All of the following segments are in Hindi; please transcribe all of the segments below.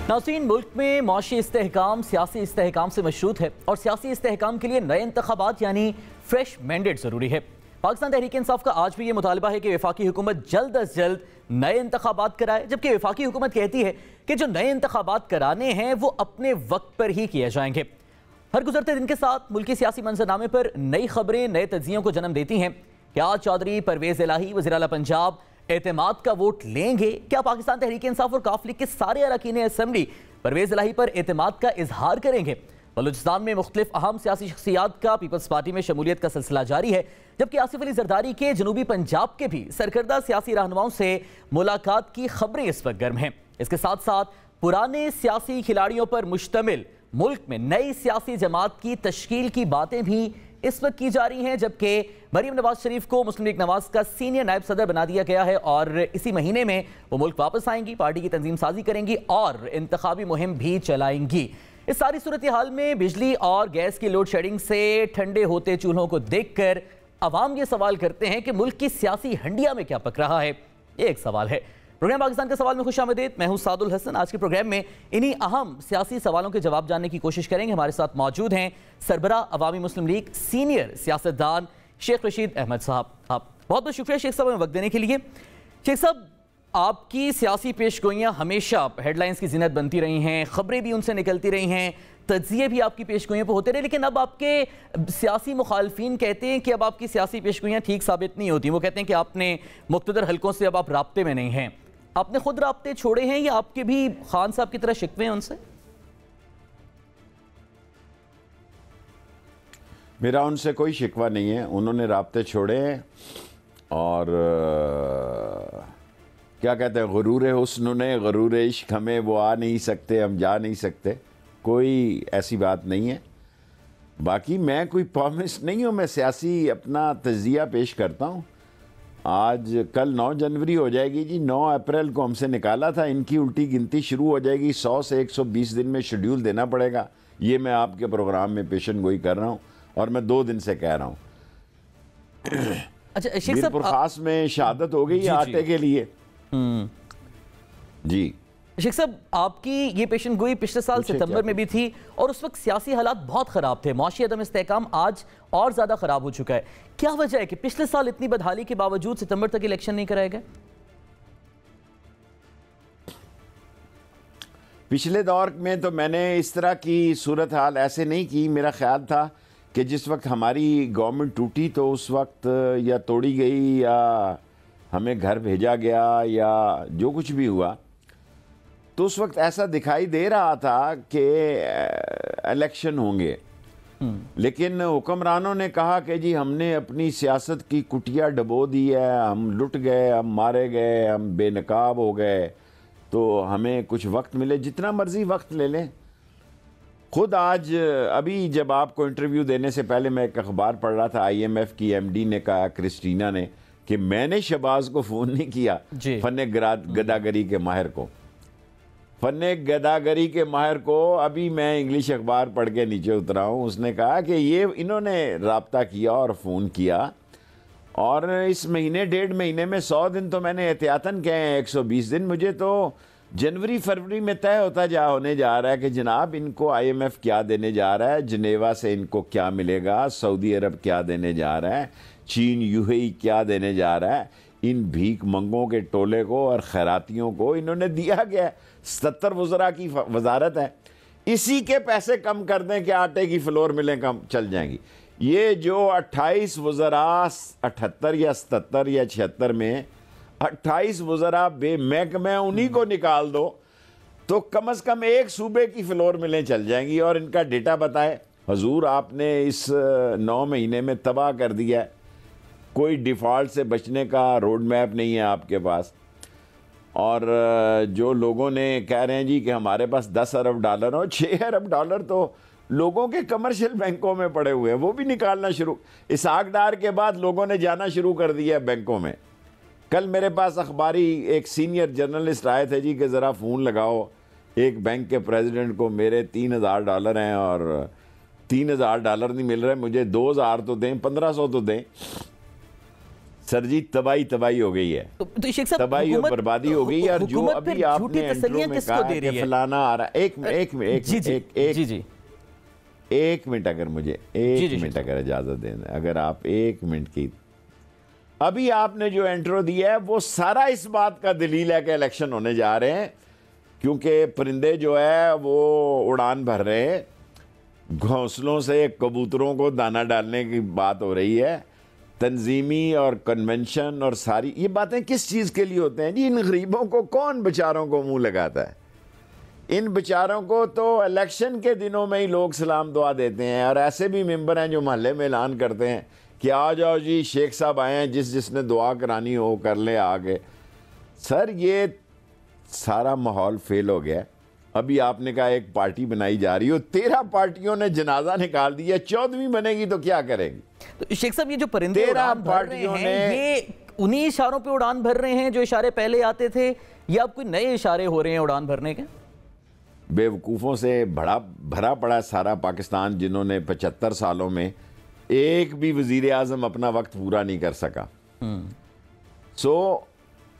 नाज़रीन, मुल्क में माशी इस्तेहकाम सियासी इस्तेहकाम से मशरूत है और सियासी इस्तेहकाम के लिए नए इंतखाबात यानी फ्रेश मैंडेट ज़रूरी है। पाकिस्तान तहरीक इंसाफ का आज भी ये मुतालबा है कि वफाकी हुकूमत जल्द अज जल्द नए इंतखाबात कराए, जबकि वफाकी हुकूमत कहती है कि जो नए इंतखाबात कराने हैं वो अपने वक्त पर ही किए जाएंगे। हर गुजरते दिन के साथ मुल्की सियासी मंजरनामे पर नई खबरें नए तज्जियों को जन्म देती हैं। क्या चौधरी परवेज इलाही वज़ीर आला पंजाब एतमाद का वोट लेंगे? क्या पाकिस्तान तहरीक इंसाफ और काफ लीग के सारे अरकान असेंबली परवेज इलाही पर एतमाद का इजहार करेंगे? बलूचिस्तान में मुख्तलिफ अहम सियासी शख्सियात का पीपल्स पार्टी में शमूलियत का सिलसिला जारी है, जबकि आसिफ अली जरदारी के जनूबी पंजाब के भी सरकर्दा सियासी रहनुमाओं से मुलाकात की खबरें इस वक्त गर्म हैं। इसके साथ साथ पुराने सियासी खिलाड़ियों पर मुश्तमिल मुल्क में नई सियासी जमात की तश्कील की बातें भी इस वक्त की जा रही हैं, जबकि मरीम नवाज शरीफ को मुस्लिम लीग नवाज का सीनियर नायब सदर बना दिया गया है और इसी महीने में वो मुल्क वापस आएंगी, पार्टी की तंजीम साजी करेंगी और इंतखाबी मुहिम भी चलाएंगी। इस सारी सूरत हाल में बिजली और गैस की लोड शेडिंग से ठंडे होते चूल्हों को देखकर अवाम ये सवाल करते हैं कि मुल्क की सियासी हंडिया में क्या पक रहा है। ये एक सवाल है। प्रोग्राम पाकिस्तान के सवाल में खुशामदीद। मैं हूं सादुल हसन। आज के प्रोग्राम में इन्हीं अहम सियासी सवालों के जवाब जानने की कोशिश करेंगे। हमारे साथ मौजूद हैं सरबरा अवामी मुस्लिम लीग सीनियर सियासतदान शेख रशीद अहमद साहब। आप बहुत बहुत शुक्रिया शेख साहब हमें वक्त देने के लिए। शेख साहब, आपकी सियासी पेशगोइयाँ हमेशा हेडलाइंस की जिनत बनती रही हैं, खबरें भी उनसे निकलती रही हैं, तज्जिए भी आपकी पेशगोइयों पर होते रहे, लेकिन अब आपके सियासी मुखालफीन कहते हैं कि अब आपकी सियासी पेशगोइयाँ ठीक साबित नहीं होती। वो कहते हैं कि आपने मुख्तदर हलकों से अब आप राब्ते में नहीं हैं। आपने खुद राब्ते छोड़े हैं या आपके भी खान साहब की तरह शिकवे हैं उनसे? मेरा उनसे कोई शिकवा नहीं है, उन्होंने राब्ते छोड़े हैं और क्या कहते हैं, गुरूर हुस्न ने गुरूर इश्क हमें वो आ नहीं सकते, हम जा नहीं सकते, कोई ऐसी बात नहीं है। बाकी मैं कोई प्रॉमिस नहीं हूँ, मैं सियासी अपना तजिया पेश करता हूँ। आज कल 9 जनवरी हो जाएगी जी, 9 अप्रैल को हमसे निकाला था, इनकी उल्टी गिनती शुरू हो जाएगी। 100 से 120 दिन में शेड्यूल देना पड़ेगा। ये मैं आपके प्रोग्राम में पेशन गोई कर रहा हूँ और मैं 2 दिन से कह रहा हूँ। अच्छा शेख मीरपुर खास में शहादत हो गई आटे के लिए। जी शेख साहब, आपकी ये पेशन गोई पिछले साल सितंबर में भी थी और उस वक्त सियासी हालात बहुत ख़राब थे। माशी अदम इस्तेहकाम आज और ज़्यादा ख़राब हो चुका है। क्या वजह है कि पिछले साल इतनी बदहाली के बावजूद सितंबर तक इलेक्शन नहीं कराए गए? पिछले दौर में तो मैंने इस तरह की सूरत हाल ऐसे नहीं की। मेरा ख्याल था कि जिस वक्त हमारी गवर्नमेंट टूटी तो उस वक्त या तोड़ी गई या हमें घर भेजा गया या जो कुछ भी हुआ, तो उस वक्त ऐसा दिखाई दे रहा था कि इलेक्शन होंगे। लेकिन हुक्मरानों ने कहा कि जी हमने अपनी सियासत की कुटिया डबो दी है, हम लुट गए, हम मारे गए, हम बेनकाब हो गए, तो हमें कुछ वक्त मिले, जितना मर्जी वक्त ले लें। खुद आज अभी जब आपको इंटरव्यू देने से पहले मैं एक अखबार पढ़ रहा था, IMF की MD ने कहा, क्रिस्टीना ने, कि मैंने शहबाज को फ़ोन नहीं किया, फन गदागरी के माहिर को, फन गदागरी के माहिर को। अभी मैं इंग्लिश अखबार पढ़ के नीचे उतरा हूँ, उसने कहा कि ये इन्होंने राब्ता किया और फ़ोन किया और इस महीने 1.5 महीने में 100 दिन तो मैंने एहतियातन कहे हैं, 120 दिन। मुझे तो जनवरी फरवरी में तय होने जा रहा है कि जनाब इनको IMF क्या देने जा रहा है, जनेवा से इनको क्या मिलेगा, सऊदी अरब क्या देने जा रहा है, चीन UAE क्या देने जा रहा है। इन भीख मंगों के टोले को और खैरातियों को इन्होंने दिया गया। 77 वज़रा की वजारत है, इसी के पैसे कम कर दें कि आटे की फ्लोर मिलें कम चल जाएंगी। ये जो 28 वज़रा 78 या 77 या 76 में 28 वज़रा बेमहकमे उन्हीं को निकाल दो तो कम से कम एक सूबे की फ्लोर मिलें चल जाएंगी। और इनका डेटा बताए हजूर, आपने इस 9 महीने में तबाह कर दिया है। कोई डिफ़ॉल्ट से बचने का रोड मैप नहीं है आपके पास। और जो लोगों ने कह रहे हैं जी कि हमारे पास 10 अरब डॉलर और 6 अरब डॉलर तो लोगों के कमर्शियल बैंकों में पड़े हुए हैं, वो भी निकालना शुरू। इसहाक डार के बाद लोगों ने जाना शुरू कर दिया बैंकों में। कल मेरे पास अखबारी एक सीनियर जर्नलिस्ट आए थे जी कि ज़रा फ़ोन लगाओ एक बैंक के प्रेसिडेंट को, मेरे 3000 डॉलर हैं और 3000 डॉलर नहीं मिल रहे, मुझे 2000 तो दें, 1500 तो दें। सर जी तबाही हो गई है, तो शेख साहब तबाही और बर्बादी हो गई है। और जो अभी आपने इंट्रो में कहा कि फलाना आ रहा, एक मिनट अगर मुझे एक मिनट अगर इजाजत दें, अगर आप 1 मिनट की, अभी आपने जो इंट्रो दिया है वो सारा इस बात का दलील है कि इलेक्शन होने जा रहे हैं, क्योंकि परिंदे जो है वो उड़ान भर रहे हैं, घोंसलों से कबूतरों को दाना डालने की बात हो रही है, तंजीमी और कन्वेंशन और सारी ये बातें किस चीज़ के लिए होते हैं जी? इन गरीबों को कौन बेचारों को मुंह लगाता है? इन बेचारों को तो इलेक्शन के दिनों में ही लोग सलाम दुआ देते हैं, और ऐसे भी मेंबर हैं जो मोहल्ले में ऐलान करते हैं कि आ जाओ जी, शेख साहब आए हैं, जिसने दुआ करानी हो कर ले आगे। सर ये सारा माहौल फेल हो गया। अभी आपने कहा एक पार्टी बनाई जा रही हो, 13 पार्टियों ने जनाजा निकाल दिया, 14वीं बनेगी तो क्या करेंगी? तो शेख साहब ये जो परिंदे उड़ान भर रहे हैं, ये उन्हीं इशारों पे उड़ान भर रहे हैं जो इशारे पहले आते थे, या अब कोई नए इशारे हो रहे हैं उड़ान भरने के? बेवकूफ़ों से भरा पड़ा सारा पाकिस्तान, जिन्होंने 75 सालों में एक भी वजीर आज़म अपना वक्त पूरा नहीं कर सका।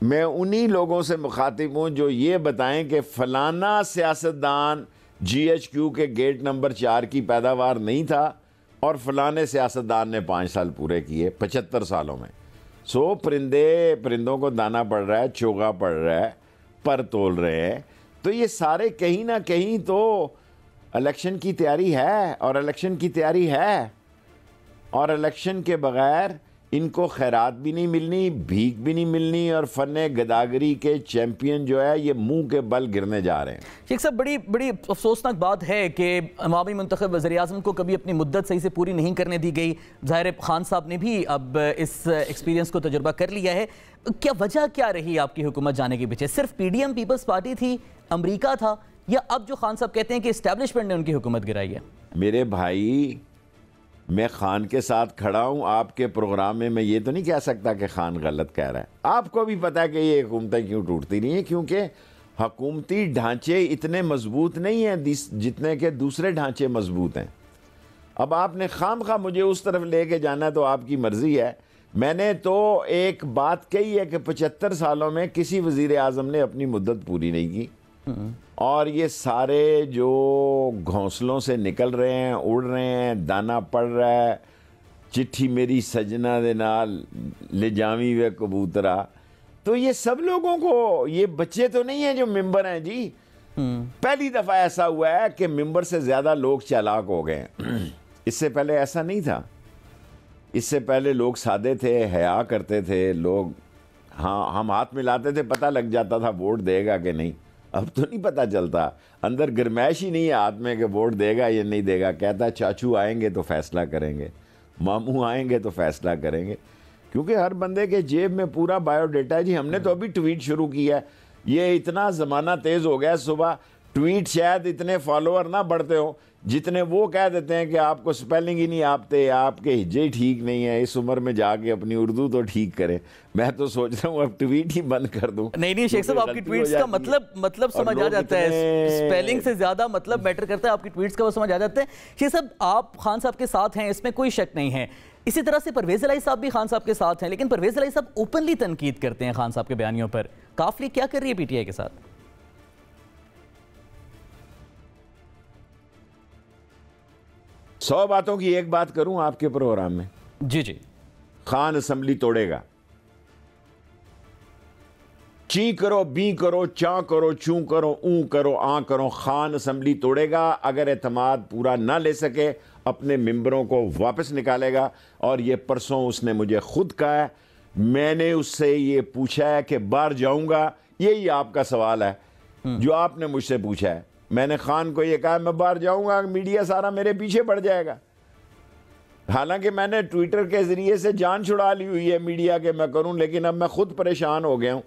मैं उन्हीं लोगों से मुखातिब हूँ जो ये बताएं कि फलाना सियासतदान GHQ के गेट नंबर 4 की पैदावार नहीं था और फलाने सियासतदान ने 5 साल पूरे किए 75 सालों में। परिंदों को दाना पड़ रहा है, चोगा पड़ रहा है, पर तोल रहे हैं। तो ये सारे कहीं ना कहीं तो इलेक्शन की तैयारी है, और इलेक्शन की तैयारी है, और इलेक्शन के बगैर इनको खैरात भी नहीं मिलनी, भीख भी नहीं मिलनी, और फने गदागरी के चैंपियन जो है ये मुंह के बल गिरने जा रहे हैं। शेख साहब बड़ी अफसोसनाक बात है कि अवामी मुंतखब वज़ीर आज़म को कभी अपनी मुद्दत सही से पूरी नहीं करने दी गई। ज़ाहिर खान साहब ने भी अब इस एक्सपीरियंस को तजुर्बा कर लिया है। क्या वजह क्या रही आपकी हुकूमत जाने के पीछे? सिर्फ PDM पीपल्स पार्टी थी, अमरीका था, या अब जो खान साहब कहते हैं कि इस्टेब्लिशमेंट ने उनकी हुकूमत गिराई है? मेरे भाई, मैं खान के साथ खड़ा हूं आपके प्रोग्राम में। मैं ये तो नहीं कह सकता कि खान गलत कह रहा है। आपको भी पता है कि ये हुकूमतें क्यों टूटती नहीं है, क्योंकि हुकूमती ढांचे इतने मजबूत नहीं हैं जितने के दूसरे ढांचे मजबूत हैं। अब आपने खामखा मुझे उस तरफ लेके जाना तो आपकी मर्जी है। मैंने तो एक बात कही है कि 75 सालों में किसी वजीर आज़म ने अपनी मुद्दत पूरी नहीं की, और ये सारे जो घोंसलों से निकल रहे हैं, उड़ रहे हैं, दाना पड़ रहा है, चिट्ठी मेरी सजना दे नाल ले जावी वे कबूतरा, तो ये सब लोगों को, ये बच्चे तो नहीं हैं जो मेंबर हैं जी। पहली दफ़ा ऐसा हुआ है कि मेंबर से ज़्यादा लोग चालाक हो गए हैं। इससे पहले ऐसा नहीं था। इससे पहले लोग सादे थे, हया करते थे लोग। हाँ, हम हाथ मिलाते थे, पता लग जाता था वोट देगा कि नहीं। अब तो नहीं पता चलता, अंदर गर्माइश ही नहीं है हाथ में कि वोट देगा या नहीं देगा। कहता है चाचू आएंगे तो फैसला करेंगे, मामू आएंगे तो फैसला करेंगे, क्योंकि हर बंदे के जेब में पूरा बायोडेटा है जी। हमने तो अभी ट्वीट शुरू किया है। ये इतना ज़माना तेज़ हो गया, सुबह ट्वीट शायद इतने फॉलोअर ना बढ़ते हो जितने वो कह देते हैं कि आपको स्पेलिंग ही नहीं आते, आपके हिज्जे ही ठीक नहीं है, इस उम्र में जाके अपनी उर्दू तो ठीक करें। मैं तो सोच रहा हूँ अब ट्वीट ही बंद कर दूं। नहीं शेख साहब, आपकी ट्वीट्स का मतलब समझ आ जाता है, स्पेलिंग से ज्यादा मतलब मैटर करता है। आपकी ट्वीट्स का वो समझ आ जाता है। शेख साहब, आप खान साहब के साथ हैं, इसमें कोई शक नहीं है। इसी तरह से परवेज इलाही साहब भी खान साहब के साथ हैं, लेकिन परवेज इलाही साहब ओपनली तनकीद करते हैं खान साहब के बयानियों पर। काफिले क्या कर रही है PTI के साथ? 100 बातों की एक बात करूं आपके प्रोग्राम में। जी। खान असेंबली तोड़ेगा। ची करो, बी करो, चा करो, चू करो, ऊ करो, आ करो, खान असेंबली तोड़ेगा। अगर एतमाद पूरा ना ले सके अपने मेंबरों को वापस निकालेगा। और ये परसों उसने मुझे खुद कहा है, मैंने उससे ये पूछा है कि बाहर जाऊंगा, यही आपका सवाल है जो आपने मुझसे पूछा है। मैंने खान को ये कहा मैं बाहर जाऊंगा, मीडिया सारा मेरे पीछे पड़ जाएगा। हालांकि मैंने ट्विटर के ज़रिए से जान छुड़ा ली हुई है मीडिया के मैं करूं, लेकिन अब मैं खुद परेशान हो गया हूं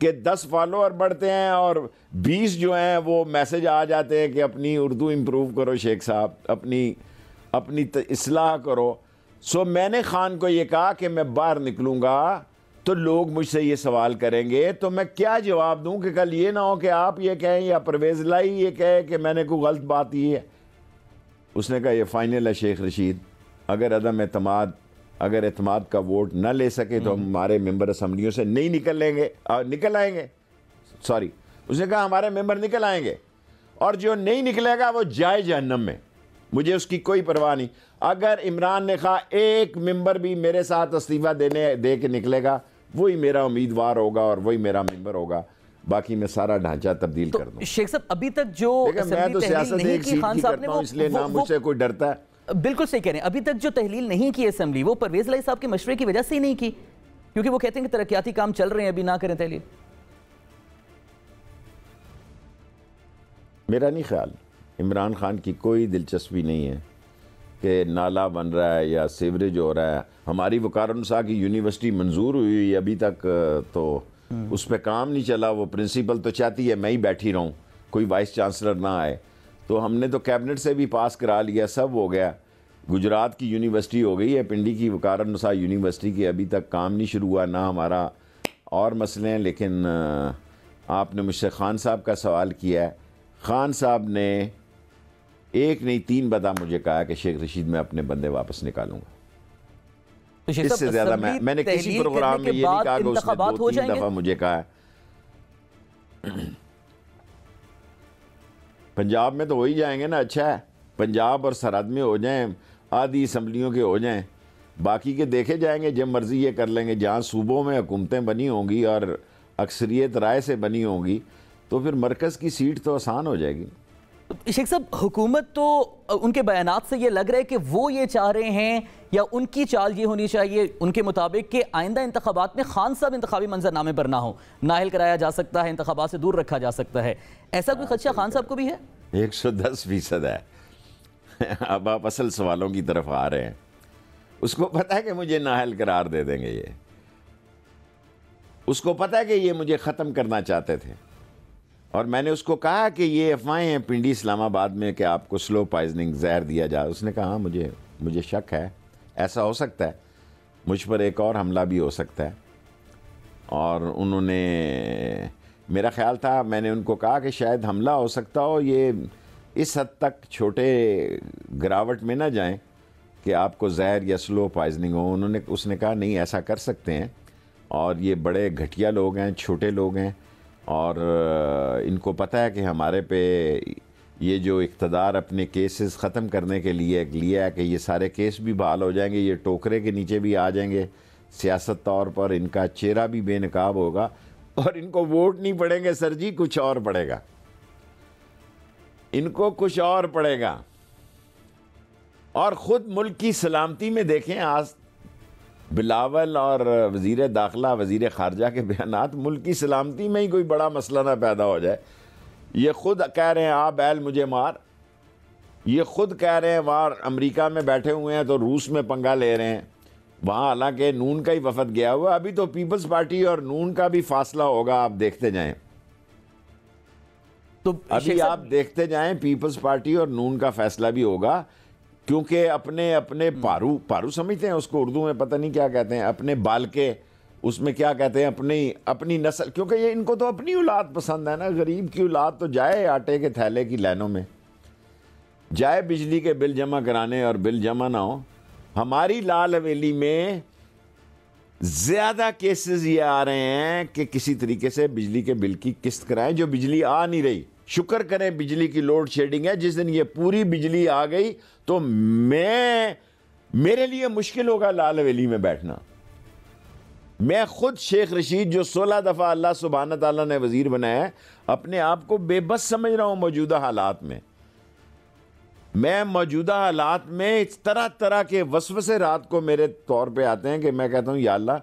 कि 10 फॉलोअर बढ़ते हैं और 20 जो हैं वो मैसेज आ जाते हैं कि अपनी उर्दू इम्प्रूव करो शेख साहब, अपनी इस्लाह करो। सो मैंने खान को ये कहा कि मैं बाहर निकलूँगा तो लोग मुझसे ये सवाल करेंगे, तो मैं क्या जवाब दूं कि कल ये ना हो कि आप ये कहें या परवेज़ इलाही ये कहे कि मैंने कोई गलत बात की है। उसने कहा ये फाइनल है शेख रशीद, अगर अदम एतमाद अगर एतमाद का वोट न ले सके तो हमारे मेंबर असम्बलियों से नहीं निकल आएंगे। सॉरी, उसने कहा हमारे मेंबर निकल आएंगे और जो नहीं निकलेगा वो जाए जहन्नम में, मुझे उसकी कोई परवाह नहीं। अगर इमरान ने कहा एक मेंबर भी मेरे साथ इस्तीफा दे के निकलेगा, वही मेरा उम्मीदवार होगा और वही मेरा मेंबर होगा, बाकी मैं सारा ढांचा तब्दील कर दूं। शेख साहब, अभी तक जो मैं तो सियासत एक सीट की करता हूं, इसलिए ना मुझसे कोई डरता है। बिल्कुल सही कह रहे हैं। अभी तक जो तहलील नहीं की असेंबली, वो परवेज लाई साहब के मशवरे की वजह से ही नहीं की, क्योंकि वो कहते हैं कि तरक्याती काम चल रहे हैं, अभी ना करें तहलील। मेरा नहीं ख्याल, इमरान खान की कोई दिलचस्पी नहीं है कि नाला बन रहा है या सीवरेज हो रहा है। हमारी वकारुन्निसा की यूनिवर्सिटी मंजूर हुई अभी तक तो उस पर काम नहीं चला। वो प्रिंसिपल तो चाहती है मैं ही बैठी रहूं, कोई वाइस चांसलर ना आए। तो हमने तो कैबिनेट से भी पास करा लिया, सब हो गया। गुजरात की यूनिवर्सिटी हो गई है, पिंडी की वकारुन्निसा यूनिवर्सिटी की अभी तक काम नहीं शुरू हुआ, ना हमारा और मसले हैं। लेकिन आपने मुझसे खान साहब का सवाल किया है। खान साहब ने एक नहीं 3 बता मुझे कहा कि शेख रशीद मैं अपने बंदे वापस निकालूंगा। तो इससे ज्यादा मैंने किसी प्रोग्राम में ये नहीं कहा कि उसने 2-3 दफा मुझे कहा है। पंजाब में तो हो ही जाएंगे ना, अच्छा है पंजाब और सरहद में हो जाएं, आधी असम्बलियों के हो जाएं, बाकी के देखे जाएंगे, जब मर्जी ये कर लेंगे। जहाँ सूबों में हुकूमतें बनी होंगी और अक्सरियत राय से बनी होंगी तो फिर मरकज़ की सीट तो आसान हो जाएगी। शेख साहब, हुकूमत तो उनके बयानात से ये लग रहा है कि वो ये चाह रहे हैं या उनकी चाल ये होनी चाहिए उनके मुताबिक कि आइंदा इंतखाबात में खान साहब इंतखाबी मंजरनामे पर ना हो, नाहिल कराया जा सकता है, इंतखाबात से दूर रखा जा सकता है। ऐसा कोई खदशा खान साहब को भी है? 110% है। अब आप असल सवालों की तरफ आ रहे हैं। उसको पता है कि मुझे नाअहल करार दे देंगे ये, उसको पता है कि ये मुझे ख़त्म करना चाहते थे। और मैंने उसको कहा कि ये अफवाहें हैं पिंडी इस्लामाबाद में कि आपको स्लो पॉइजनिंग जहर दिया जाए। उसने कहा हाँ मुझे शक है, ऐसा हो सकता है, मुझ पर एक और हमला भी हो सकता है। और उन्होंने, मेरा ख्याल था, मैंने उनको कहा कि शायद हमला हो सकता हो, ये इस हद तक छोटे गिरावट में ना जाएं कि आपको जहर या स्लो पॉइजनिंग हो। उसने कहा नहीं ऐसा कर सकते हैं, और ये बड़े घटिया लोग हैं, छोटे लोग हैं, और इनको पता है कि हमारे पे ये जो इक़्तिदार अपने केसेस ख़त्म करने के लिए लिया है कि ये सारे केस भी बहाल हो जाएंगे, ये टोकरे के नीचे भी आ जाएंगे सियासत तौर पर, इनका चेहरा भी बेनकाब होगा और इनको वोट नहीं पड़ेंगे सर जी, कुछ और पड़ेगा, इनको कुछ और पड़ेगा। और ख़ुद मुल्क की सलामती में देखें, आज बिलावल और वज़ीर दाखिला वज़ीर ख़ारजा के बयानात, मुल्क की सलामती में ही कोई बड़ा मसला ना पैदा हो जाए। ये ख़ुद कह रहे हैं आ बैल मुझे मार, ये ख़ुद कह रहे हैं वहाँ अमेरिका में बैठे हुए हैं तो रूस में पंगा ले रहे हैं, वहाँ हालांकि नून का ही वफद गया हुआ। अभी तो पीपल्स पार्टी और नून का भी फासला होगा, आप देखते जाएं। तो अभी आप देखते जाएं, पीपल्स पार्टी और नून का फैसला भी होगा, क्योंकि अपने अपने पारू समझते हैं उसको, उर्दू में पता नहीं क्या कहते हैं, अपने बाल के उसमें क्या कहते हैं, अपनी नस्ल, क्योंकि ये इनको तो अपनी औलाद पसंद है ना। गरीब की औलाद तो जाए आटे के थैले की लाइनों में, जाए बिजली के बिल जमा कराने और बिल जमा ना हो। हमारी लाल हवेली में ज़्यादा केसेस ये आ रहे हैं कि किसी तरीके से बिजली के बिल की किस्त कराएं, जो बिजली आ नहीं रही। शुक्र करें बिजली की लोड शेडिंग है, जिस दिन ये पूरी बिजली आ गई तो मेरे लिए मुश्किल होगा लाल हवेली में बैठना। मैं खुद शेख रशीद, जो 16 दफ़ा अल्लाह सुब्हान तआला ने वज़ीर बनाया है, अपने आप को बेबस समझ रहा हूँ मौजूदा हालात में। मैं मौजूदा हालात में इस तरह के वसवसे रात को मेरे तौर पे आते हैं कि मैं कहता हूँ या अल्लाह,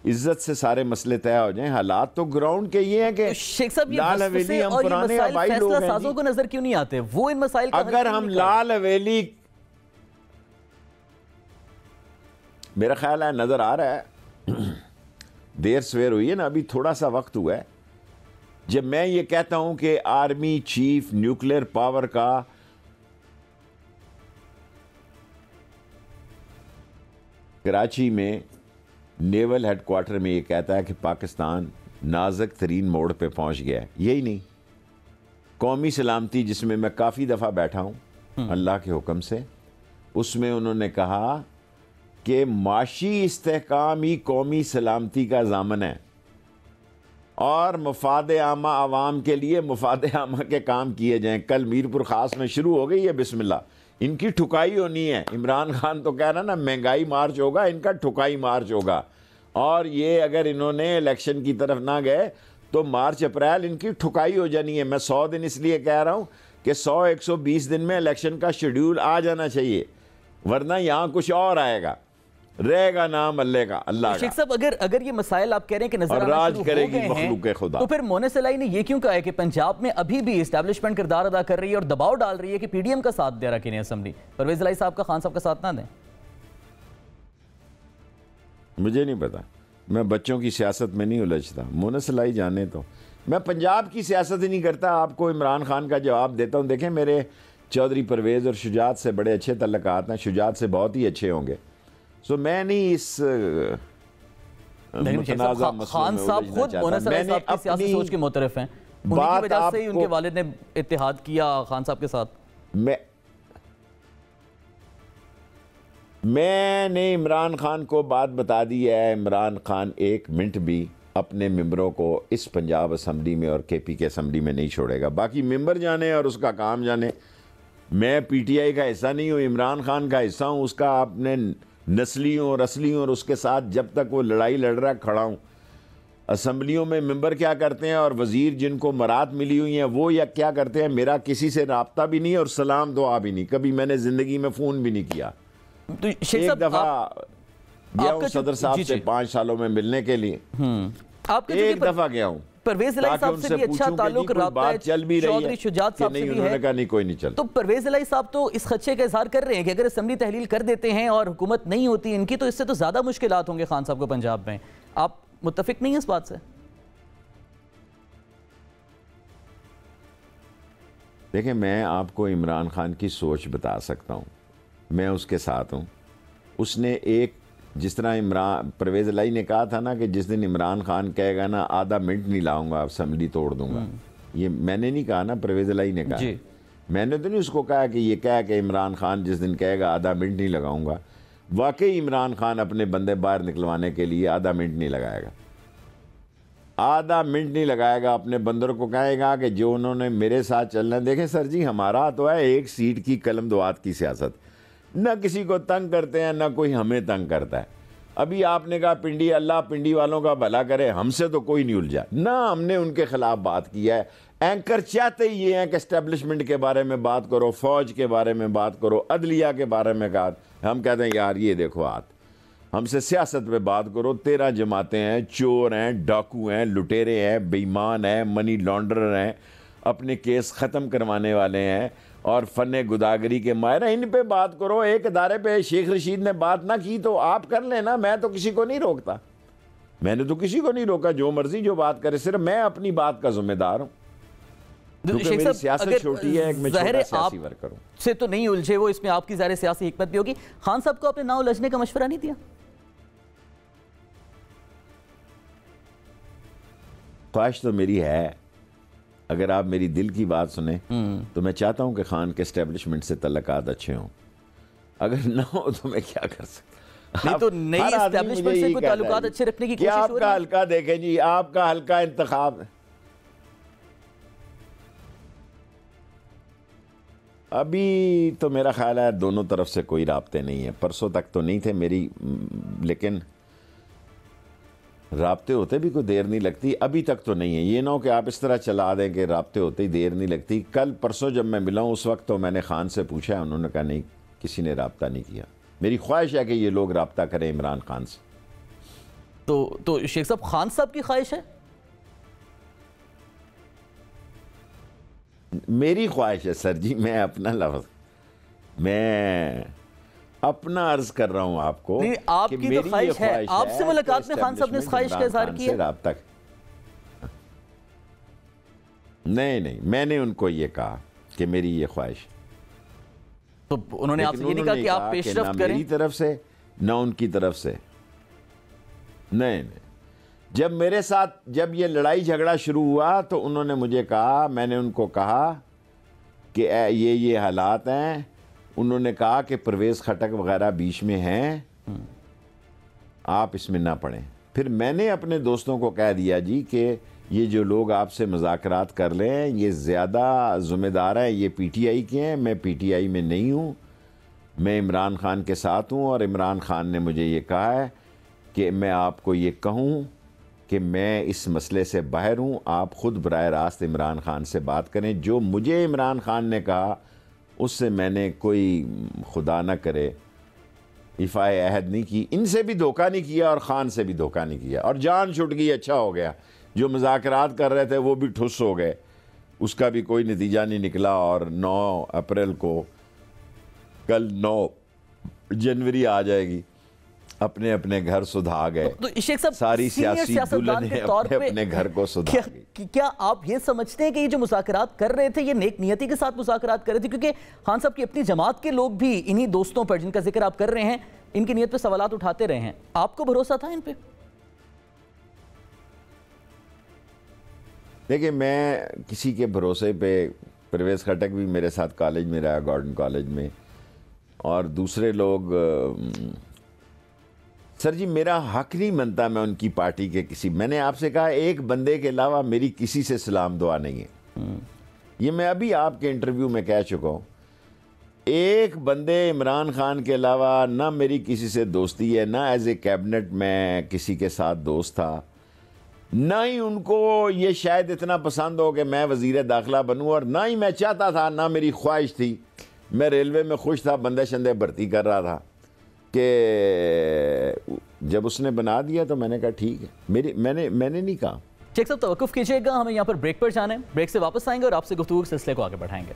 इज्जत से सारे मसले तय हो जाएं। हालात तो ग्राउंड के ये हैं कि शेख साहब, लाल हवेली हम पुराने आबाई लोग हैं, साजों को नजर क्यों नहीं आते वो इन मसाइल का? अगर हम लाल हवेली, मेरा ख्याल है नजर आ रहा है, देर सवेर हुई है ना, अभी थोड़ा सा वक्त हुआ है, जब मैं ये कहता हूं कि आर्मी चीफ न्यूक्लियर पावर का कराची में नेवल हेडक्वार्टर में ये कहता है कि पाकिस्तान नाजुक तरीन मोड़ पे पहुंच गया है। यही नहीं, कौमी सलामती जिसमें मैं काफ़ी दफ़ा बैठा हूं अल्लाह के हुक्म से, उसमें उन्होंने कहा कि माशी इस्तेहकाम ही कौमी सलामती का ज़ामन है और मफाद आमा आवाम के लिए मफाद आमा के काम किए जाएं। कल मीरपुर ख़ास में शुरू हो गई है बिस्मिल्लाह। इनकी ठुकाई होनी है। इमरान खान तो कह रहा ना महंगाई मार्च होगा, इनका ठुकाई मार्च होगा। और ये अगर इन्होंने इलेक्शन की तरफ ना गए तो मार्च अप्रैल इनकी ठुकाई हो जानी है। मैं 100 दिन इसलिए कह रहा हूँ कि 100-120 दिन में इलेक्शन का शेड्यूल आ जाना चाहिए, वरना यहाँ कुछ और आएगा, रहेगा नाम अल्लाह का, अल्लाह का। शेख साहब, अगर ये मसाइल आप कह रहे हैं कि नजर आना शुरू हो गए हैं, खुदा, तो फिर मोना सलाई ने ये क्यों कहा है कि पंजाब में अभी भी एस्टैब्लिशमेंट किरदार अदा कर रही है और दबाव डाल रही है कि पीडीएम का साथ दे रखी नहीं असेंबली, परवेज इलाही साहब का, खान साहब का साथ ना दें? मुझे नहीं पता, मैं बच्चों की सियासत में नहीं उलझता। मोना सलाई जाने तो, मैं पंजाब की सियासत ही नहीं करता। आपको इमरान खान का जवाब देता हूँ। देखें, मेरे चौधरी परवेज और शुजात से बड़े अच्छे तल्लुकात हैं, शुजात से बहुत ही अच्छे होंगे। सो मैं नहीं इस खान साहब खुद मोना सलाई साहब की सियासी सोच के मुतरफ हैं, उन्हीं की वजह से ही उनके वालिद ने इत्तेहाद किया खान साहब के साथ। मैंने इमरान खान को बात बता दी है। इमरान खान एक मिनट भी अपने मेंबरों को इस पंजाब असम्बली में और केपी के असम्बली में नहीं छोड़ेगा। बाकी मेंबर जाने और उसका काम जाने। मैं पीटीआई का हिस्सा नहीं हूँ, इमरान खान का हिस्सा हूँ। उसका आपने नस्लियों और असलियों और उसके साथ जब तक वो लड़ाई लड़ रहा है खड़ा हूँ। असम्बलियों में मेंबर क्या करते हैं और वज़ीर जिनको मरात मिली हुई हैं वो या क्या करते हैं, मेरा किसी से रब्ता भी नहीं और सलाम दुआ भी नहीं। कभी मैंने ज़िंदगी में फ़ोन भी नहीं किया। तो एक दफ़ा गया हूँ सदर साहब से 5 सालों में मिलने के लिए, एक दफ़ा गया हूँ। परवेज इलाही साहब से भी अच्छा ताल्लुक रहा है, चल भी रही है, शुजात साहब से भी है। उन्होंने कहा नहीं, कोई नहीं चल। तो परवेज इलाही साहब तो इस खदशे का इजहार कर रहे हैं कि अगर असेंबली तहलील कर देते हैं और हुकूमत नहीं होती इनकी, तो इससे तो ज्यादा मुश्किलात होंगे खान साहब को पंजाब में। आप मुत्तफिक नहीं है इस बात से? देखिए, मैं आपको इमरान खान की सोच बता सकता हूँ, मैं उसके साथ हूँ। उसने एक, जिस तरह परवेज इलाही ने कहा था ना कि जिस दिन इमरान खान कहेगा ना आधा मिनट नहीं लाऊंगा, असेंबली तोड़ दूंगा, ये मैंने नहीं कहा ना, परवेज इलाही ने कहा। मैंने तो नहीं उसको कहा कि ये कहा कि इमरान खान जिस दिन कहेगा आधा मिनट नहीं लगाऊंगा। वाकई इमरान खान अपने बंदे बाहर निकलवाने के लिए आधा मिनट नहीं लगाएगा, आधा मिनट नहीं लगाएगा। अपने बंदर को कहेगा कि जो उन्होंने मेरे साथ चलना है। देखें सर जी, हमारा तो है एक सीट की कलम दुआत की सियासत, न किसी को तंग करते हैं न कोई हमें तंग करता है। अभी आपने कहा पिंडी, अल्लाह पिंडी वालों का भला करे, हमसे तो कोई नहीं उलझा ना, हमने उनके खिलाफ बात किया है। एंकर चाहते ही ये हैं कि एस्टेब्लिशमेंट के बारे में बात करो, फौज के बारे में बात करो, अदलिया के बारे में बात। हम कहते हैं यार ये देखो हाथ, हमसे सियासत पे बात करो। 13 जमातें हैं, चोर हैं, डाकू हैं, लुटेरे हैं, बेईमान हैं, मनी लॉन्ड्रर हैं, अपने केस ख़त्म करवाने वाले हैं और फ़न गुदागरी के माहिर हैं। इन पे बात करो। एक इदारे पे शेख रशीद ने बात ना की तो आप कर लेना, मैं तो किसी को नहीं रोकता, मैंने तो किसी को नहीं रोका, जो मर्जी जो बात करे, सिर्फ मैं अपनी बात का जिम्मेदार हूँ। मेरी सियासत छोटी है, मैं छोटा सियासी वर्कर हूँ। से तो नहीं उलझे वो, इसमें आपकी ज़ाहिर सियासी हिकमत भी होगी। खान साहब को आपने ना उलझने का मशवरा नहीं दिया? ख्वाहिश तो मेरी है, अगर आप मेरी दिल की बात सुने तो मैं चाहता हूं कि खान के एस्टेब्लिशमेंट से तल्लुकात अच्छे हों। अगर ना हो तो मैं क्या कर सकता। नहीं तो नई एस्टेब्लिशमेंट से कोई ताल्लुकात अच्छे रखने की कोशिश हो रही है? आपका हल्का देखें जी, आपका हल्का इंतखाब अभी तो मेरा ख्याल है दोनों तरफ से कोई राब्ते नहीं है। परसों तक तो नहीं थे मेरी, लेकिन राब्ते होते भी कोई देर नहीं लगती। अभी तक तो नहीं है। ये ना हो कि आप इस तरह चला दें कि राब्ते होते ही देर नहीं लगती। कल परसों जब मैं मिला हूँ उस वक्त तो मैंने खान से पूछा है, उन्होंने कहा नहीं, किसी ने राब्ता नहीं किया। मेरी ख्वाहिश है कि ये लोग राब्ता करें इमरान खान से। तो शेख साहब, खान साहब की ख्वाहिश है? मेरी ख्वाहिश है सर जी, मैं अपना लफ्ज़, मैं अपना अर्ज कर रहा हूं आपको। नहीं, आपकी तो ख्वाहिश है। आपसे मुलाकात में खान साहब ने इस ख्वाहिश का इजहार किया? तक नहीं, मैंने उनको ये कहा कि मेरी ये ख्वाहिश। तो उन्होंने आपसे ये नहीं कहा कि आप पेशरफ्त करें? मेरी तरफ से ना उनकी तरफ से। नहीं, जब मेरे साथ जब ये लड़ाई झगड़ा शुरू हुआ तो उन्होंने मुझे कहा, मैंने उनको कहा कि ये हालात हैं। उन्होंने कहा कि परवेज़ खटक वगैरह बीच में हैं आप इसमें ना पड़ें। फिर मैंने अपने दोस्तों को कह दिया जी कि ये जो लोग आपसे मुज़ाकरात कर रहे हैं ये ज़्यादा ज़िम्मेदार हैं, ये पीटीआई के हैं, मैं पीटीआई में नहीं हूँ, मैं इमरान खान के साथ हूँ और इमरान खान ने मुझे ये कहा है कि मैं आपको ये कहूँ कि मैं इस मसले से बाहर हूँ, आप ख़ुद बराह रास्त इमरान खान से बात करें। जो मुझे इमरान खान ने कहा उससे मैंने कोई खुदा न करे इफ़ाए अहद नहीं की, इनसे भी धोखा नहीं किया और ख़ान से भी धोखा नहीं किया, और जान छुट गई, अच्छा हो गया। जो मुज़ाकरात कर रहे थे वो भी ठुस हो गए, उसका भी कोई नतीजा नहीं निकला। और 9 अप्रैल को, कल 9 जनवरी आ जाएगी, अपने अपने घर सुधा गए। तो शेख साहब, सारी सियासी दुल्हन के तौर पे अपने घर को सुधा गई। क्या आप ये समझते हैं कि ये जो मुज़ाकरात कर रहे थे ये नेक नियति के साथ मुज़ाकरात कर रहे थे? क्योंकि खान साहब की अपनी जमात के लोग भी इन्हीं दोस्तों पर जिनका जिक्र आप कर रहे हैं, इनकी नीयत पे सवालात उठाते रहे हैं। आपको भरोसा था इन पे? देखिए, मैं किसी के भरोसे पे, परवेज़ खटक भी मेरे साथ कॉलेज में रहा, गॉर्डन कॉलेज में, और दूसरे लोग, सर जी मेरा हक नहीं बनता मैं उनकी पार्टी के किसी, मैंने आपसे कहा एक बंदे के अलावा मेरी किसी से सलाम दुआ नहीं है। ये मैं अभी आपके इंटरव्यू में कह चुका हूँ। एक बंदे इमरान खान के अलावा ना मेरी किसी से दोस्ती है, ना एज ए कैबिनेट मैं किसी के साथ दोस्त था, ना ही उनको ये शायद इतना पसंद हो कि मैं वज़ीर दाखिला बनूँ, और ना ही मैं चाहता था, ना मेरी ख्वाहिश थी। मैं रेलवे में खुश था, बंदे शंदे भर्ती कर रहा था कि जब उसने बना दिया तो मैंने कहा ठीक है। मैंने नहीं कहा। शेख साहब तवक्कुफ कीजिएगा, हमें यहाँ पर ब्रेक पर जाना है, ब्रेक से वापस आएंगे और आपसे गुफ्तगू के सिलसिले को आगे बढ़ाएंगे।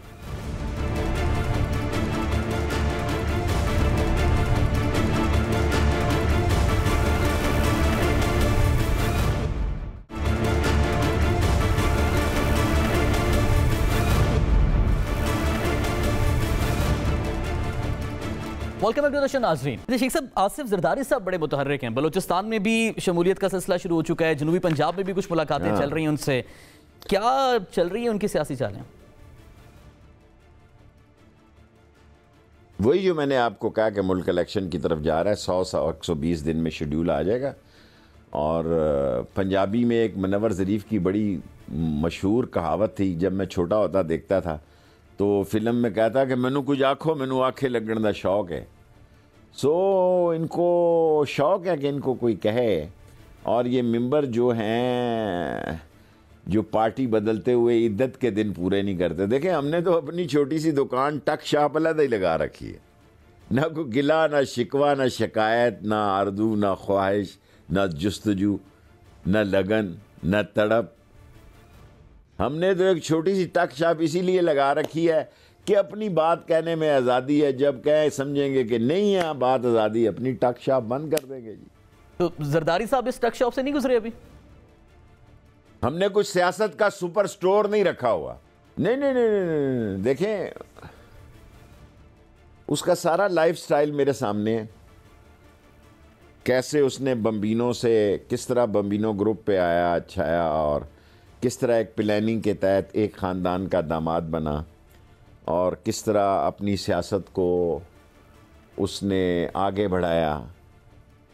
Welcome back to the show नाज़रीन। शेख साहब, आसिफ ज़रदारी साहब बड़े मुतहर्रिक हैं, बलूचिस्तान में भी शमूलियत का सिलसिला शुरू हो चुका है, जनूबी पंजाब में भी कुछ मुलाकातें चल रही हैं उनसे, क्या चल रही है उनकी सियासी चालें? वही जो मैंने आपको कहा कि मुल्क इलेक्शन की तरफ जा रहा है, 100-120 दिन में शेड्यूल आ जाएगा। और पंजाबी में एक मुनव्वर ज़रीफ़ की बड़ी मशहूर कहावत थी, जब मैं छोटा होता देखता था तो फिल्म में कहता कि मैनू कुछ आखो, मैनू आखे लगन का शौक है। सो इनको शौक है कि इनको कोई कहे, और ये मेंबर जो हैं जो पार्टी बदलते हुए इद्दत के दिन पूरे नहीं करते। देखें, हमने तो अपनी छोटी सी दुकान टक शाप अलग ही लगा रखी है, ना कोई गिला, ना शिकवा, ना शिकायत, ना आरज़ू, ना ख्वाहिश, ना जुस्तजू, ना लगन, ना तड़प। हमने तो एक छोटी सी टक शाप इसीलिए लगा रखी है कि अपनी बात कहने में आज़ादी है, जब कहें समझेंगे कि नहीं है बात आज़ादी, अपनी टक शाप बंद कर देंगे जी। तो जरदारी साहब इस टक शॉप से नहीं गुजरे अभी? हमने कुछ सियासत का सुपर स्टोर नहीं रखा हुआ। नहीं नहीं नहीं नहीं, नहीं, नहीं। देखें, उसका सारा लाइफस्टाइल मेरे सामने है, कैसे उसने बम्बिनो से, किस तरह बम्बिनो ग्रुप पे आया, छाया, और किस तरह एक प्लानिंग के तहत एक ख़ानदान का दामाद बना, और किस तरह अपनी सियासत को उसने आगे बढ़ाया।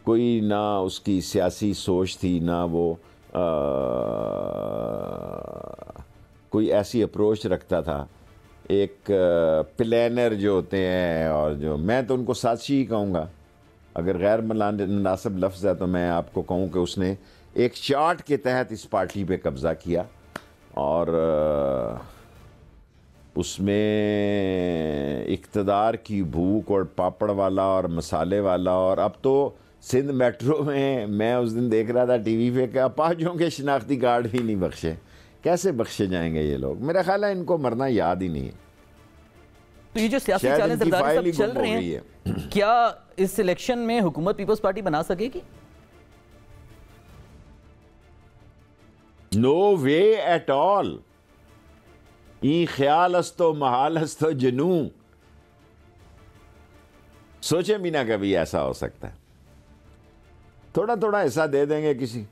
कोई ना उसकी सियासी सोच थी, ना वो कोई ऐसी अप्रोच रखता था। एक प्लानर जो होते हैं, और जो मैं तो उनको साज़िशी ही कहूँगा, अगर गैर मुनासिब लफ्ज़ है तो मैं आपको कहूँ कि उसने एक चार्ट के तहत इस पार्टी पे कब्ज़ा किया, और उसमें इक़्तिदार की भूख और पापड़ वाला और मसाले वाला। और अब तो सिंध मेट्रो में मैं उस दिन देख रहा था टीवी पे कि अपाहिजों के शनाख्ती कार्ड भी नहीं बख्शे। कैसे बख्शे जाएंगे ये लोग? मेरा ख्याल है इनको मरना याद ही नहीं है। तो ये जो सियासी चालें ज़रदारी साहब चल रहे हैं, क्या इस सिलेक्शन में हुकूमत पीपल्स पार्टी बना सकेगी? No way at all. ई ख्याल अस्तो महाल अस्तो जनू, सोचे भी ना कभी ऐसा हो सकता है। थोड़ा थोड़ा हिस्सा दे देंगे किसी,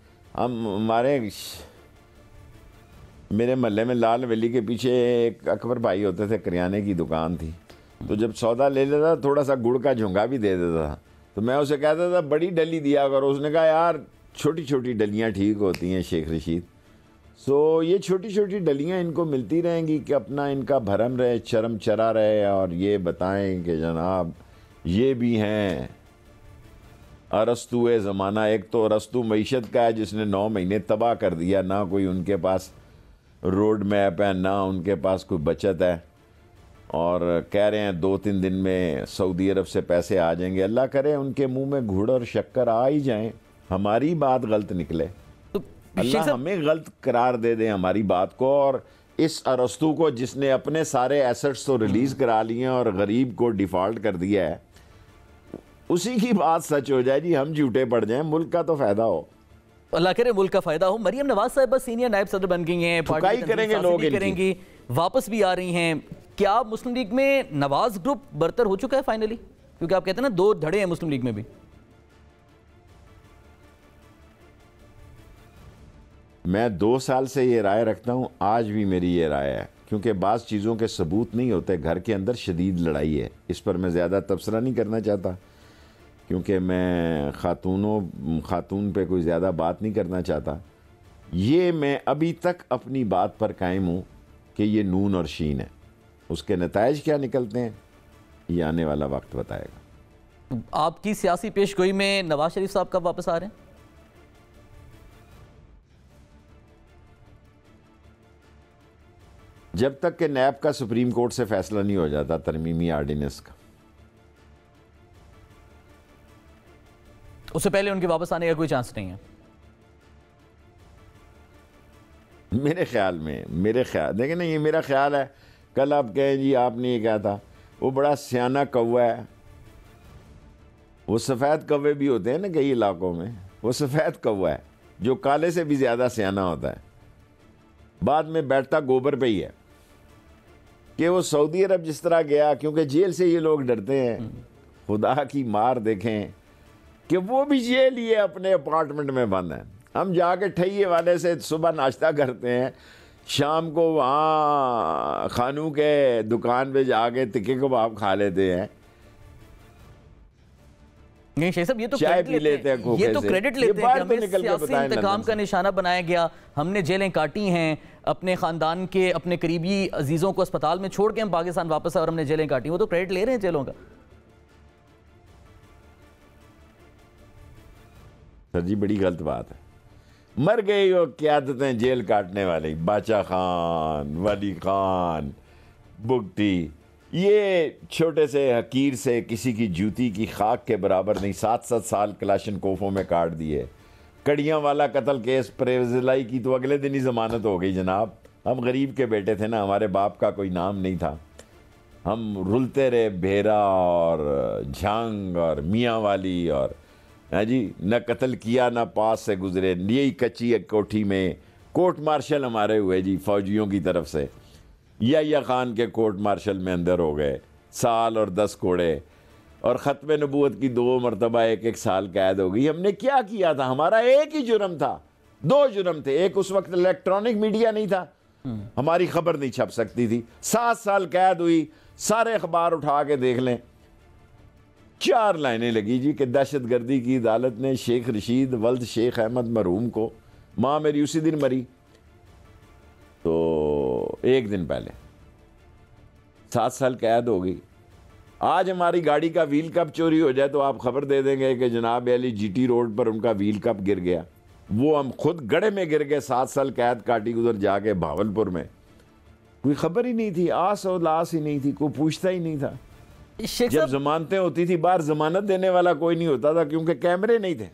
मेरे महल्ले में लाल वैली के पीछे एक अकबर भाई होते थे, करियाने की दुकान थी, तो जब सौदा ले लेता थोड़ा सा गुड़ का झुंगा भी दे देता था, तो मैं उसे कहता था बड़ी डली दिया करो, उसने कहा यार छोटी छोटी डलियां ठीक होती हैं शेख रशीद। सो ये छोटी छोटी डलियां इनको मिलती रहेंगी कि अपना इनका भरम रहे, चरम चरा रहे, और ये बताएं कि जनाब ये भी हैं अरस्तु ज़माना। एक तो अरस्तु मईशत का है जिसने 9 महीने तबाह कर दिया, ना कोई उनके पास रोड मैप है, ना उनके पास कोई बचत है, और कह रहे हैं 2-3 दिन में सऊदी अरब से पैसे आ जाएंगे। अल्लाह करे उनके मुंह में गुड़ और शक्कर आ ही जाएं, हमारी बात गलत निकले तो अल्लाह हमें गलत करार दे दे हमारी बात को। और इस अरस्तु को जिसने अपने सारे एसेट्स तो रिलीज करा लिए और गरीब को डिफॉल्ट कर दिया है, उसी की बात सच हो जाए जी, हम झूठे पड़ जाएं, मुल्क का तो फायदा हो। अल्लाह करे मुल्क का फायदा हो। मरियम नवाज साहब सीनियर नायब सदर बन गई हैं, पार्टी करेंगे लोग करेंगी, वापस भी आ रही हैं। क्या मुस्लिम लीग में नवाज ग्रुप बरतर हो चुका है फाइनली? क्योंकि आप कहते हैं ना 2 धड़े हैं मुस्लिम लीग में भी। मैं 2 साल से ये राय रखता हूँ, आज भी मेरी ये राय है, क्योंकि बाज़ चीज़ों के सबूत नहीं होते, घर के अंदर शदीद लड़ाई है। इस पर मैं ज़्यादा तबसरा नहीं करना चाहता, क्योंकि मैं खातून पे कोई ज़्यादा बात नहीं करना चाहता। ये मैं अभी तक अपनी बात पर कायम हूँ कि ये नून और शीन है। उसके नताइज क्या निकलते हैं ये आने वाला वक्त बताएगा। आपकी सियासी पेशगोई में नवाज शरीफ साहब कब वापस आ रहे हैं? जब तक कि नैब का सुप्रीम कोर्ट से फैसला नहीं हो जाता तरमीमी आर्डिनेंस का, उससे पहले उनके वापस आने का कोई चांस नहीं है मेरे ख्याल देखें ना, ये मेरा ख्याल है। कल आप कहें जी आपने ये कहा था, वो बड़ा सियाना कौवा है। वो सफ़ेद कौवे भी होते हैं ना कई इलाकों में, वो सफ़ेद कौवा है जो काले से भी ज़्यादा सियाना होता है। बाद में बैठता गोबर पे ही है कि वो सऊदी अरब जिस तरह गया, क्योंकि जेल से ये लोग डरते हैं। खुदा की मार देखें कि वो भी जेल ही है, अपने अपार्टमेंट में बंद है। हम जाके ठहिए वाले से सुबह नाश्ता करते हैं, शाम को वहाँ खानू के दुकान पे जाके तिक्के कबाब खा लेते हैं, नहीं शेख साहब, ये तो चाय पी लेते हैं, ये तो क्रेडिट लेते हैं कि हमें सियासी इंतकाम का निशाना बनाया गया, हमने जेलें काटी हैं, अपने खानदान के अपने करीबी अजीजों को अस्पताल में छोड़ के हम पाकिस्तान वापस आए और हमने जेलें काटी। वो तो क्रेडिट ले रहे हैं जेलों का। सर जी बड़ी गलत बात है। मर गई वो क़यादतें जेल काटने वाली, बादशाह खान, वली खान, बुगटी, ये छोटे से हकीर से किसी की जूती की खाक के बराबर नहीं। 7-7 साल कलाशनकोफों में काट दिए। कड़ियाँ वाला कत्ल केस प्रेवजिलाई की तो अगले दिन ही ज़मानत हो गई जनाब। हम गरीब के बेटे थे ना, हमारे बाप का कोई नाम नहीं था, हम रुलते रहे भेरा और झांग और मियाँ वाली, और है जी न कत्ल किया ना पास से गुजरे। यही कच्ची कोठी में कोर्ट मार्शल हमारे हुए जी फौजियों की तरफ से। या खान के कोर्ट मार्शल में अंदर हो गए, साल और 10 कोड़े, और ख़त्म नबूवत की 2 मरतबा 1-1 साल कैद हो गई। हमने क्या किया था? हमारा एक ही जुर्म था, 2 जुर्म थे। एक, उस वक्त इलेक्ट्रॉनिक मीडिया नहीं था, हमारी खबर नहीं छप सकती थी। 7 साल कैद हुई, सारे अखबार उठा के देख लें, 4 लाइनें लगी जी कि दहशतगर्दी की अदालत ने शेख रशीद वल्द शेख अहमद मरहूम को, माँ मेरी उसी दिन मरी, तो 1 दिन पहले 7 साल कैद हो गई। आज हमारी गाड़ी का व्हील कप चोरी हो जाए तो आप खबर दे देंगे कि जनाब अली जीटी रोड पर उनका व्हील कप गिर गया। वो हम खुद गड्ढे में गिर गए, 7 साल कैद काटी उधर जाके भावलपुर में। कोई खबर ही नहीं थी, आस और लास ही नहीं थी, कोई पूछता ही नहीं था। जब जमानतें होती थी बाहर, जमानत देने वाला कोई नहीं होता था क्योंकि कैमरे नहीं थे।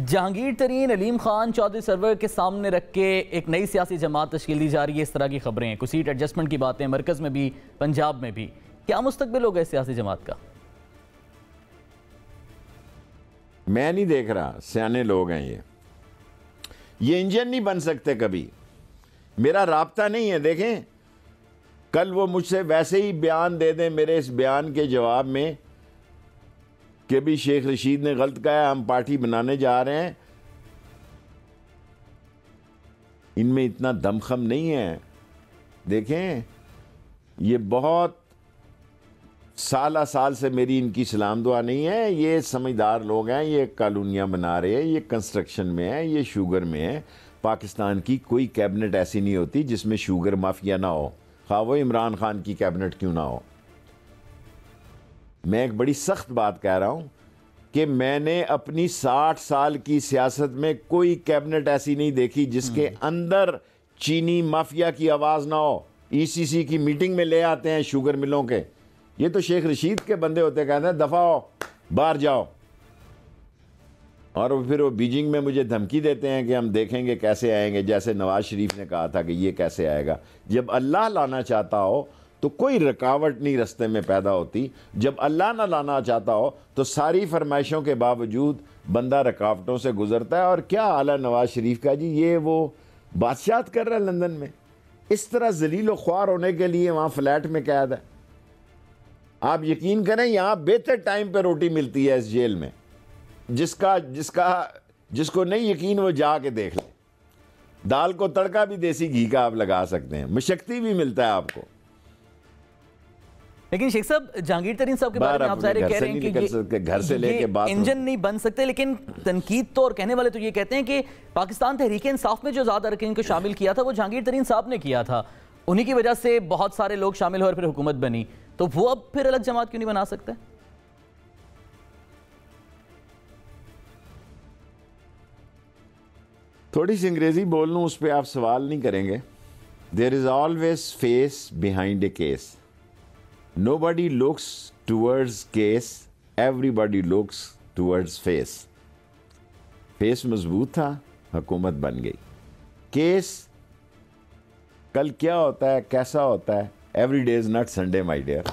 जहांगीर तरीन अलीम खान चौधरी सरवर के सामने रख के एक नई सियासी जमात तश्कील दी जा रही है, इस तरह की खबरें हैं। कुछ सीट एडजस्टमेंट की बातें मरकज़ में भी, पंजाब में भी। क्या मुस्तकबिल होगा इस सियासी जमात का? मैं नहीं देख रहा, सियाने लोग हैं ये इंजन नहीं बन सकते कभी। मेरा राब्ता नहीं है। देखें कल वो मुझसे वैसे ही बयान दे दें मेरे इस बयान के जवाब में कि भी शेख रशीद ने गलत कहा है, हम पार्टी बनाने जा रहे हैं। इनमें इतना दमखम नहीं है। देखें ये बहुत साल साल से मेरी इनकी सलाम दुआ नहीं है। ये समझदार लोग हैं, ये कॉलोनियाँ बना रहे हैं, ये कंस्ट्रक्शन में है, ये शुगर में है। पाकिस्तान की कोई कैबिनेट ऐसी नहीं होती जिसमें शुगर माफिया ना हो, खा वो इमरान खान की कैबिनेट क्यों ना हो। मैं एक बड़ी सख्त बात कह रहा हूँ कि मैंने अपनी 60 साल की सियासत में कोई कैबिनेट ऐसी नहीं देखी जिसके अंदर चीनी माफिया की आवाज़ ना हो। ईसीसी की मीटिंग में ले आते हैं शुगर मिलों के, ये तो शेख रशीद के बंदे होते, कहते हैं दफा हो, बाहर जाओ। और फिर वो बीजिंग में मुझे धमकी देते हैं कि हम देखेंगे कैसे आएंगे, जैसे नवाज शरीफ ने कहा था कि ये कैसे आएगा। जब अल्लाह लाना चाहता हो तो कोई रुकावट नहीं रास्ते में पैदा होती। जब अल्लाह ना लाना चाहता हो तो सारी फरमाइशों के बावजूद बंदा रुकावटों से गुजरता है। और क्या हाल है नवाज शरीफ का जी, ये वो बादशाहत कर रहा है लंदन में, इस तरह जलील ख्वार होने के लिए वहाँ फ्लैट में कैद है। आप यकीन करें यहाँ बेहतर टाइम पे रोटी मिलती है इस जेल में। जिसको नहीं यकीन वो जाके देख ले। दाल को तड़का भी देसी घी का आप लगा सकते हैं, मशक्ती भी मिलता है आपको। लेकिन शेख साहब, जहांगीर तरीन साहब के बारे में आप सारे कह रहे हैं कि घर से लेके बात इंजन नहीं बन सकते, लेकिन तनकीद तो और कहने वाले तो ये कहते हैं कि पाकिस्तान तहरीक इंसाफ में जो ज़्यादा अरकान को शामिल किया था वो जहांगीर तरीन साहब ने किया था। उन्हीं की वजह से बहुत सारे लोग शामिल हुए और फिर हुकूमत बनी, तो वो अब फिर अलग जमात क्यों नहीं बना सकते? थोड़ी सी अंग्रेजी बोल लूँ, उस पर आप सवाल नहीं करेंगे। There is always face behind a case. Nobody looks towards case, everybody looks towards face. Face मजबूत था, हुकूमत बन गई। केस कल क्या होता है, कैसा होता है, every day is not Sunday my dear.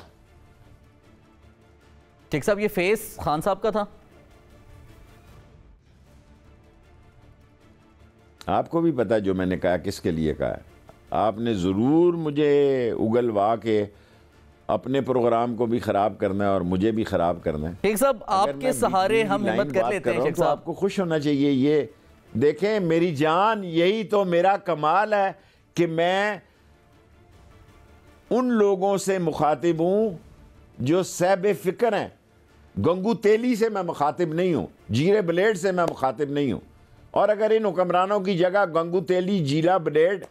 ठीक साहब, ये फेस खान साहब का था? आपको भी पता है जो मैंने कहा किसके लिए कहा है। आपने ज़रूर मुझे उगलवा के अपने प्रोग्राम को भी ख़राब करना है और मुझे भी ख़राब करना है। ठीक साहब, आपके सहारे हम हिम्मत कर लेते हैं। तो आपको खुश होना चाहिए। ये देखें मेरी जान, यही तो मेरा कमाल है कि मैं उन लोगों से मुखातिब हूँ जो सहब फ़िक्र हैं। गंगू तेली से मैं मुखातिब नहीं हूँ, जीरे ब्लेड से मैं मुखातिब नहीं हूँ। और अगर इन हुक्मरानों की जगह गंगू तेली, जीरा ब्लेड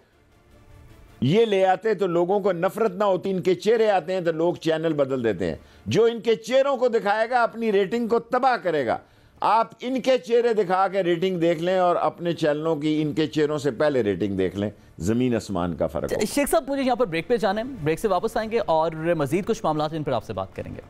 ये ले आते तो लोगों को नफरत ना होती। इनके चेहरे आते हैं तो लोग चैनल बदल देते हैं। जो इनके चेहरों को दिखाएगा अपनी रेटिंग को तबाह करेगा। आप इनके चेहरे दिखा के रेटिंग देख लें और अपने चैनलों की इनके चेहरों से पहले रेटिंग देख लें, जमीन आसमान का फर्क है। शेख साहब, मुझे यहाँ पर ब्रेक पे जाना है, ब्रेक से वापस आएंगे और मजीद कुछ मामला इन पर आपसे बात करेंगे।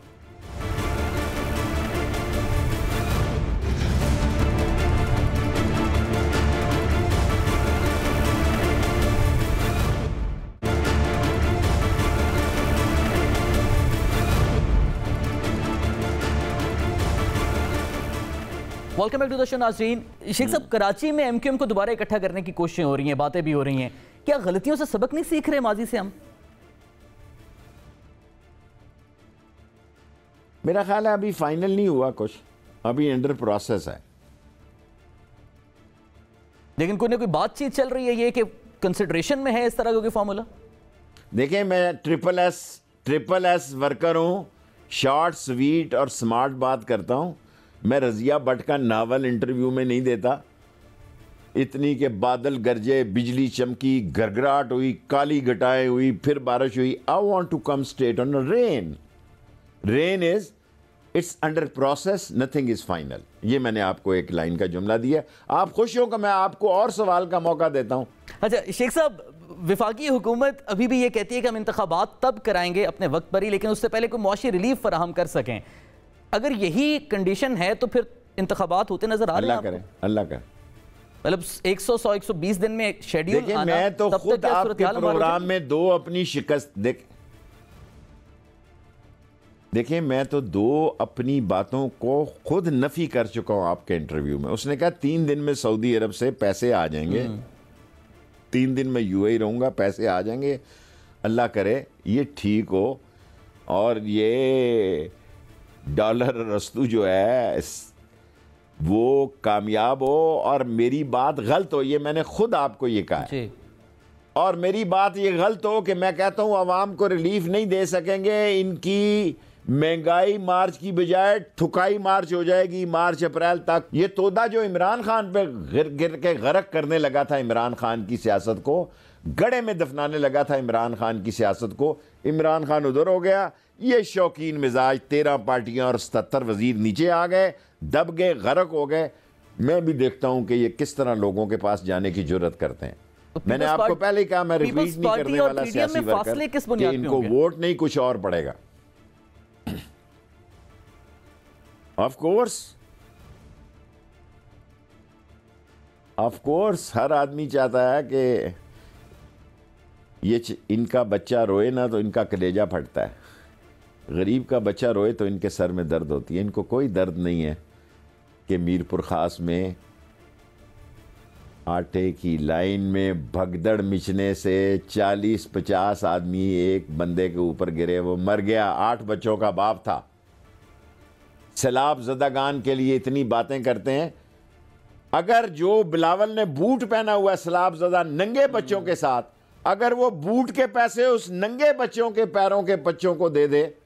Welcome back to the show नाज़रीन। शेख साहब, कराची में एमक्यूएम को दोबारा इकट्ठा करने की कोशिशें हो रही हैं, बातें भी हो रही हैं। क्या गलतियों से सबक नहीं सीख रहे माजी से हम? मेरा ख्याल है अभी फाइनल नहीं हुआ कुछ, अभी अंडर प्रोसेस है। लेकिन कोई ना कोई बातचीत चल रही है, ये कि कंसिडरेशन में है इस तरह का कोई फॉर्मूला? देखिए, मैं ट्रिपल एस वर्कर हूँ, शॉर्ट स्वीट और स्मार्ट बात करता हूँ। मैं रजिया भट्ट का नावल इंटरव्यू में नहीं देता। इतनी के बादल गरजे, बिजली चमकी, गरगराहट हुई, काली घटाएं हुई, फिर बारिश हुई। I want to come straight on rain. Rain is its under process, nothing is final. ये मैंने आपको एक लाइन का जुमला दिया। आप खुश हो कि मैं आपको और सवाल का मौका देता हूँ? अच्छा शेख साहब, विफाकी हुकूमत अभी भी ये कहती है कि हम इंतखाबात तब कराएंगे अपने वक्त पर ही, लेकिन उससे पहले कोई मुआशी रिलीफ फराहम कर सकें। अगर यही कंडीशन है तो फिर इंतखाबात होते नजर आ रहे हैं? अल्लाह करे मतलब 100-120 दिन में शेड्यूल। देखिए, मैं तो खुद आपके प्रोग्राम में दो अपनी शिकस्त देखिए मैं तो दो अपनी बातों को खुद नफी कर चुका हूं आपके इंटरव्यू में। उसने कहा 3 दिन में सऊदी अरब से पैसे आ जाएंगे, 3 दिन में यूएई रहूंगा, पैसे आ जाएंगे। अल्लाह करे ये ठीक हो और ये डॉलर रस्तू जो है वो कामयाब हो और मेरी बात गलत हो। ये मैंने खुद आपको ये कहा है। और मेरी बात ये गलत हो कि मैं कहता हूं अवाम को रिलीफ नहीं दे सकेंगे, इनकी महंगाई मार्च की बजाय थुकाई मार्च हो जाएगी मार्च अप्रैल तक। ये तोदा जो इमरान खान पे गिर गिर के गरक करने लगा था, इमरान खान की सियासत को गड़े में दफनाने लगा था, इमरान खान की सियासत को, इमरान खान उधर हो गया। ये शौकीन मिजाज 13 पार्टियां और 77 वजीर नीचे आ गए, दब गए, गरक हो गए। मैं भी देखता हूं कि ये किस तरह लोगों के पास जाने की जुर्रत करते हैं। मैंने आपको पहले ही कहा, मैं रिपीट नहीं करने वाला सियासी वर्कर कि इनको वोट नहीं कुछ और पड़ेगा। ऑफ कोर्स हर आदमी चाहता है कि इनका बच्चा रोए ना तो इनका कलेजा फटता है, गरीब का बच्चा रोए तो इनके सर में दर्द होती है। इनको कोई दर्द नहीं है कि मीरपुर खास में आटे की लाइन में भगदड़ मिचने से 40-50 आदमी एक बंदे के ऊपर गिरे, वो मर गया, 8 बच्चों का बाप था। सैलाब ज़दागान के लिए इतनी बातें करते हैं। अगर जो बिलावल ने बूट पहना हुआ है सैलाब ज़दा नंगे बच्चों के साथ, अगर वो बूट के पैसे उस नंगे बच्चों के पैरों के बच्चों को दे दे,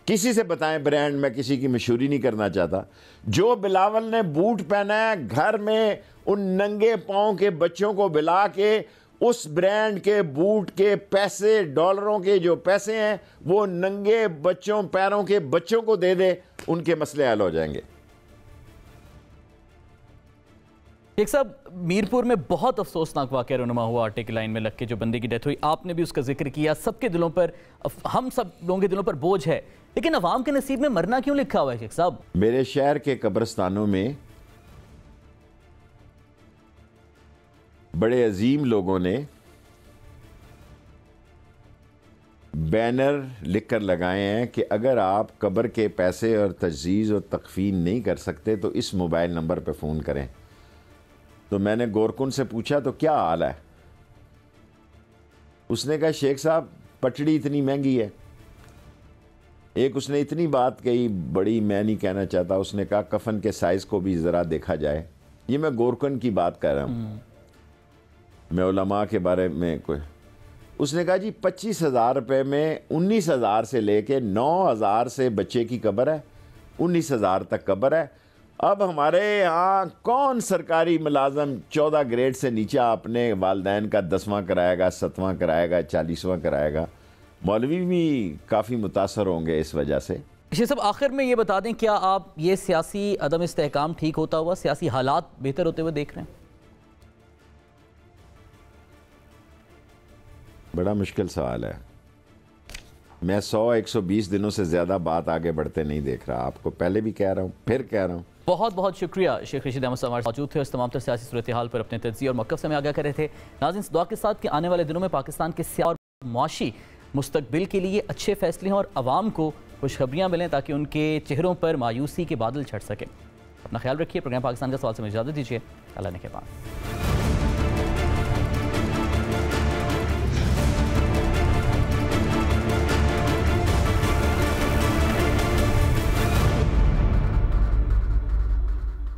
किसी से बताएं ब्रांड, मैं किसी की मशहूरी नहीं करना चाहता, जो बिलावल ने बूट पहना है घर में उन नंगे पाँव के बच्चों को बिला के उस ब्रांड के बूट के पैसे, डॉलरों के जो पैसे हैं वो नंगे बच्चों पैरों के बच्चों को दे दे, उनके मसले हल हो जाएंगे। एक साहब, मीरपुर में बहुत अफसोसनाक वाक़या रुनुमा हुआ, आटे की लाइन में लग के जो बंदे की डेथ हुई, आपने भी उसका जिक्र किया। सबके दिलों पर, हम सब लोगों के दिलों पर बोझ है, लेकिन अवाम के नसीब में मरना क्यों लिखा हुआ है शेख साहब? मेरे शहर के कब्रिस्तानों में बड़े अजीम लोगों ने बैनर लिखकर लगाए हैं कि अगर आप कब्र के पैसे और तजहीज़ और तकफीन नहीं कर सकते तो इस मोबाइल नंबर पर फ़ोन करें। तो मैंने गोरकुन से पूछा तो क्या हाल है? उसने कहा शेख साहब पटड़ी इतनी महंगी है। एक उसने इतनी बात कही, बड़ी मैं नहीं कहना चाहता, उसने कहा कफन के साइज़ को भी ज़रा देखा जाए। ये मैं गोरकुन की बात कर रहा हूँ, मैं उलमा के बारे में कोई। उसने कहा जी 25,000 रुपये में 19,000 से लेके 9,000 से बच्चे की कब्र है, 19,000 तक कब्र है। अब हमारे यहाँ कौन सरकारी मुलाजम 14 ग्रेड से नीचे अपने वालदैन का 10वां कराएगा, 7वां कराएगा, 40वां कराएगा? मौलवी भी काफ़ी मुतासर होंगे इस वजह से। शेख साहब, आखिर में ये बता दें, क्या आप ये सियासी अदम इस्तेहकाम ठीक होता हुआ, सियासी हालात बेहतर होते हुए देख रहे हैं? बड़ा मुश्किल सवाल है। मैं 100-120 दिनों से ज़्यादा बात आगे बढ़ते नहीं देख रहा। आपको पहले भी कह रहा हूँ, फिर कह रहा हूँ। बहुत बहुत शुक्रिया शेख रशीद अहमद साहब मौजूद थे, उस तमाम तर सियासी सूरत हाल पर अपने तज्ज़िया और मौक़िफ़ से हमें आगाह कर रहे थे। नाज़रीन, इस दुआ के साथ कि आने वाले दिनों में पाकिस्तान के सियासी और मुआशी मुस्तकबिल के लिए अच्छे फैसले हों और आवाम को खुशखबरियाँ मिलें ताकि उनके चेहरों पर मायूसी के बादल छट सकें। अपना ख्याल रखिए। प्रोग्राम पाकिस्तान का सवाल से मुझे इजाज़त दीजिए। अल्लाह ने के बाद।